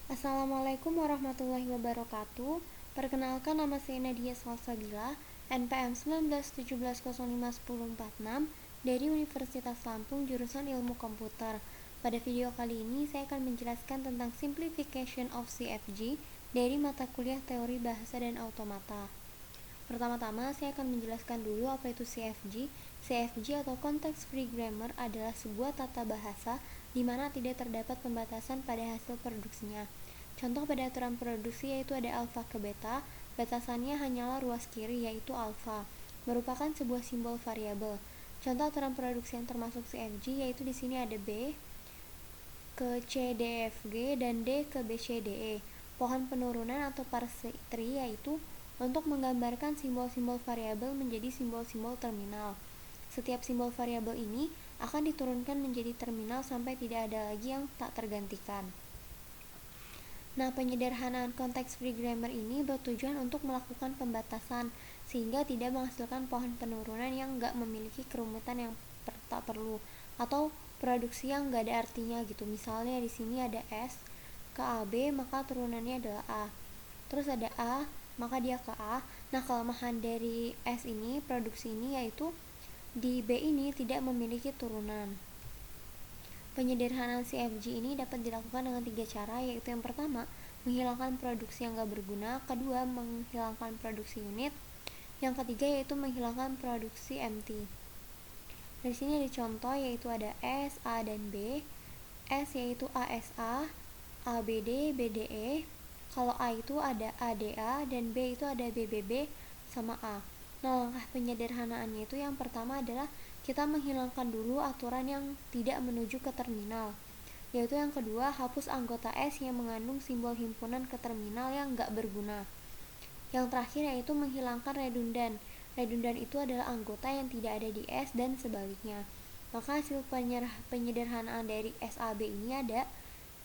Assalamualaikum warahmatullahi wabarakatuh. Perkenalkan, nama saya Nadia Salsabila, NPM 1917051046 dari Universitas Lampung, jurusan Ilmu Komputer. Pada video kali ini saya akan menjelaskan tentang simplification of CFG dari mata kuliah Teori Bahasa dan Automata. Pertama-tama saya akan menjelaskan dulu apa itu CFG. CFG atau Context Free Grammar adalah sebuah tata bahasa di mana tidak terdapat pembatasan pada hasil produksinya. Contoh pada aturan produksi yaitu ada alfa ke beta, batasannya hanyalah ruas kiri yaitu alfa, merupakan sebuah simbol variabel. Contoh aturan produksi yang termasuk CFG yaitu di sini ada B ke C D F G dan D ke B C D E. Pohon penurunan atau parse tree yaitu untuk menggambarkan simbol-simbol variabel menjadi simbol-simbol terminal. Setiap simbol variabel ini akan diturunkan menjadi terminal sampai tidak ada lagi yang tak tergantikan. Nah, penyederhanaan konteks free grammar ini bertujuan untuk melakukan pembatasan sehingga tidak menghasilkan pohon penurunan yang nggak memiliki kerumitan yang tak perlu atau produksi yang nggak ada artinya gitu. Misalnya di sini ada S ke AB, maka turunannya adalah A. Terus ada A, maka dia ke A. Nah, kelemahan dari S ini, produksi ini, yaitu di B ini tidak memiliki turunan. Penyederhanaan CFG ini dapat dilakukan dengan 3 cara, yaitu yang pertama, menghilangkan produksi yang gak berguna, kedua, menghilangkan produksi unit, yang ketiga yaitu menghilangkan produksi empty. Di sini ada contoh yaitu ada S, A, dan B. S yaitu ASA, ABD, BDE. Kalau A itu ada ADA dan B itu ada BBB sama A. Nah, langkah penyederhanaannya itu yang pertama adalah kita menghilangkan dulu aturan yang tidak menuju ke terminal. Yaitu yang kedua, hapus anggota S yang mengandung simbol himpunan ke terminal yang nggak berguna. Yang terakhir yaitu menghilangkan redundan. Redundan itu adalah anggota yang tidak ada di S dan sebaliknya. Maka hasil penyederhanaan dari SAB ini ada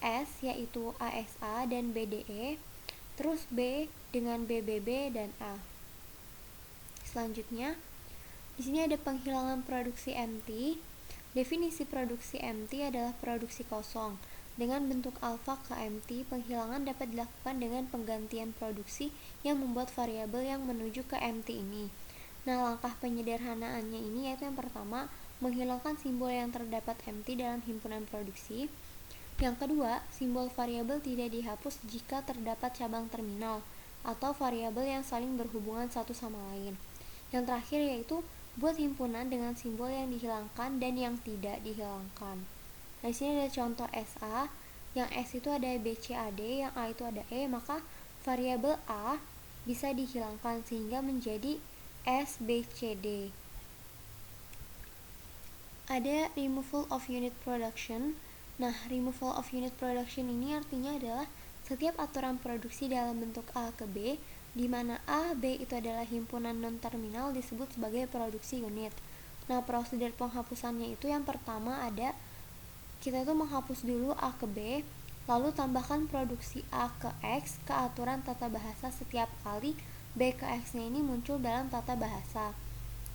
S yaitu ASA dan BDE, terus B dengan BBB dan A. Selanjutnya, di sini ada penghilangan produksi empty. Definisi produksi empty adalah produksi kosong. Dengan bentuk alfa ke empty, penghilangan dapat dilakukan dengan penggantian produksi yang membuat variabel yang menuju ke empty ini. Nah, langkah penyederhanaannya ini yaitu yang pertama, menghilangkan simbol yang terdapat empty dalam himpunan produksi. Yang kedua, simbol variabel tidak dihapus jika terdapat cabang terminal atau variabel yang saling berhubungan satu sama lain. Yang terakhir yaitu buat himpunan dengan simbol yang dihilangkan dan yang tidak dihilangkan. Nah, di sini ada contoh SA, yang S itu ada BCAD, yang A itu ada E, maka variabel A bisa dihilangkan sehingga menjadi SBCD. Ada removal of unit production. Nah, removal of unit production ini artinya adalah setiap aturan produksi dalam bentuk A ke B, di mana A, B itu adalah himpunan non-terminal disebut sebagai produksi unit. Nah, prosedur penghapusannya itu yang pertama ada, kita itu menghapus dulu A ke B, lalu tambahkan produksi A ke X ke aturan tata bahasa setiap kali B ke X-nya ini muncul dalam tata bahasa.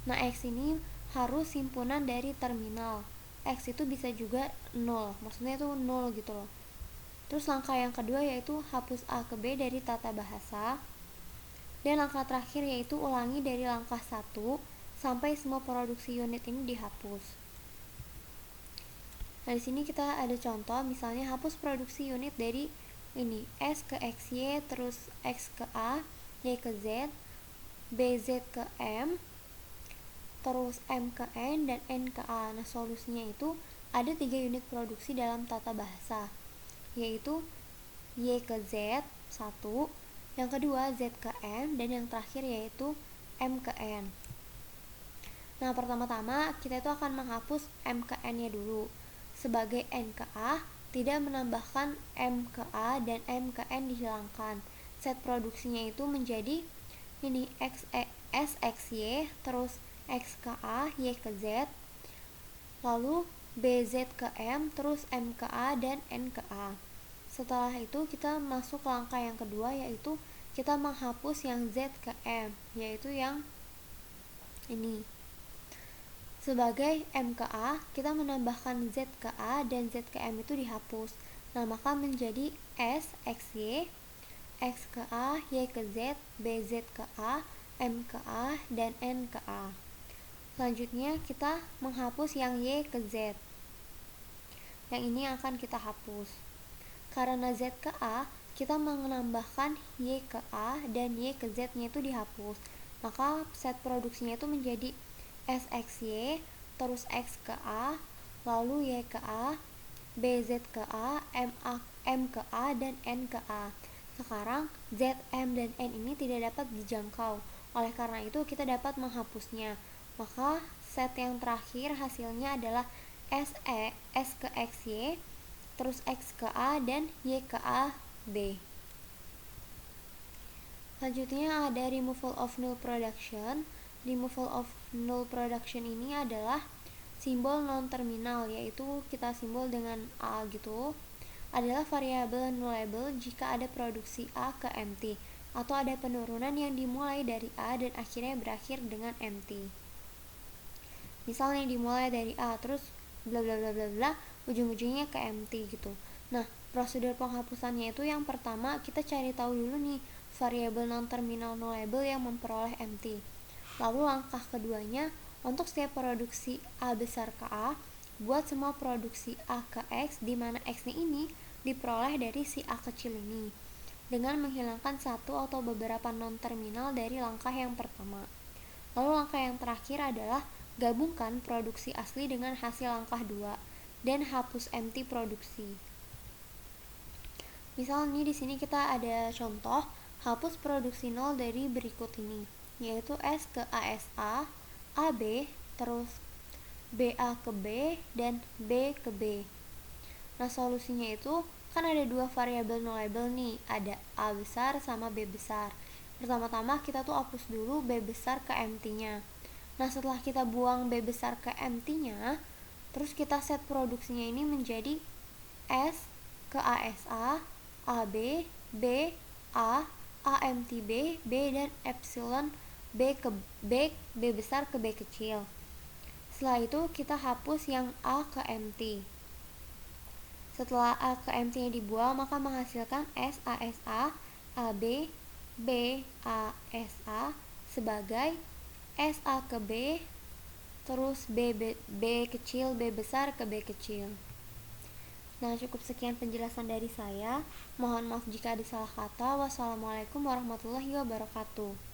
Nah, X ini harus himpunan dari terminal. X itu bisa juga 0, maksudnya itu 0 gitu loh. Terus langkah yang kedua yaitu hapus A ke B dari tata bahasa. Dan langkah terakhir yaitu ulangi dari langkah 1 sampai semua produksi unit ini dihapus. Nah, di sini kita ada contoh, misalnya hapus produksi unit dari ini S ke XY, terus X ke A, Y ke Z, BZ ke M, terus M ke N, dan N ke A. Nah, solusinya itu ada 3 unit produksi dalam tata bahasa, yaitu Y ke Z 1, yang kedua Z ke M, dan yang terakhir yaitu M ke N. Nah, pertama-tama kita itu akan menghapus M ke N nya dulu. Sebagai N ke A, tidak menambahkan M ke A dan M ke N dihilangkan. Set produksinya itu menjadi ini S X Y, terus X ke A, Y ke Z, lalu BZ ke M, terus M ke A, dan N ke A. Setelah itu kita masuk ke langkah yang kedua, yaitu kita menghapus yang Z ke M, yaitu yang ini. Sebagai M ke A, kita menambahkan Z ke A dan Z ke M itu dihapus. Nah, maka menjadi S, X, Y, X ke A, Y ke Z, B, Z ke A, M ke A, dan N ke A. Selanjutnya kita menghapus yang Y ke Z. Yang ini akan kita hapus. Karena Z ke A, kita menambahkan Y ke A dan Y ke Z nya itu dihapus. Maka set produksinya itu menjadi SXY, terus X ke A, lalu Y ke A, BZ ke A, M ke A, dan N ke A. Sekarang Z, M, dan N ini tidak dapat dijangkau. Oleh karena itu kita dapat menghapusnya. Maka set yang terakhir hasilnya adalah S ke XY, terus X ke A, dan Y ke A, B. Selanjutnya ada removal of null production. Removal of null production ini adalah simbol non-terminal, yaitu kita simbol dengan A gitu, adalah variabel nullable jika ada produksi A ke empty, atau ada penurunan yang dimulai dari A dan akhirnya berakhir dengan empty. Misalnya dimulai dari A terus bla bla bla bla bla, ujung-ujungnya ke empty gitu. Nah, prosedur penghapusannya itu yang pertama kita cari tahu dulu nih variabel non-terminal nullable yang memperoleh empty. Lalu langkah keduanya, untuk setiap produksi A besar ke A, buat semua produksi A ke X di mana X-nya ini diperoleh dari si A kecil ini dengan menghilangkan satu atau beberapa non-terminal dari langkah yang pertama. Lalu langkah yang terakhir adalah gabungkan produksi asli dengan hasil langkah 2 dan hapus empty produksi. Misalnya di sini kita ada contoh hapus produksi 0 dari berikut ini, yaitu S ke ASA, AB, terus BA ke B, dan B ke B. Nah, solusinya itu kan ada dua variabel nullable nih, ada A besar sama B besar. Pertama-tama kita tuh hapus dulu B besar ke empty-nya. Nah, setelah kita buang B besar ke empty-nya, terus kita set produksinya ini menjadi S ke ASA, AB, B, A, A empty B, B, dan epsilon B ke B, B besar ke B kecil. Setelah itu kita hapus yang A ke empty. Setelah A ke empty-nya dibuang, maka menghasilkan S ASA, AB, B ASA sebagai S A ke B, terus B kecil, B besar ke B kecil. Nah, cukup sekian penjelasan dari saya. Mohon maaf jika ada salah kata. Wassalamualaikum warahmatullahi wabarakatuh.